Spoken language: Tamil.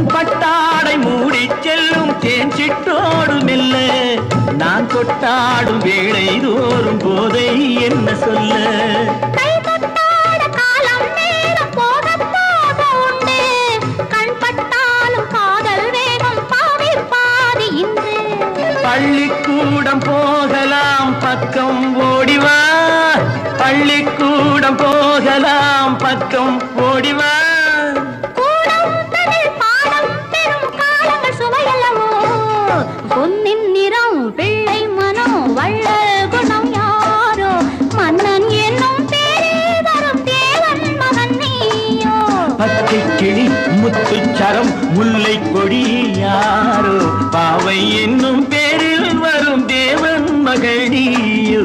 பொன்பட்டாடை மூடி செல்லும் தேன் சிட்டோடு மெல்ல நான் கொட்டாடும் வேளை தோறும் போதை என்ன சொல்ல பள்ளிக்கூடம் போகலாம் பக்கம் ஓடிவா பள்ளிக்கூடம் போகலாம் பக்கம் ஓடிவா பொன்னின் நிறம் பிள்ளை மனம் வள்ளல் குணம் யாரோ மன்னன் என்னும் பேரில் வரும் தேவன் மகன் நீயோ பச்சை கிளி முத்துச்சரம் முல்லை கொடி யாரோ பாவை என்னும் பேரில் வரும் தேவன் மகள் நீயோ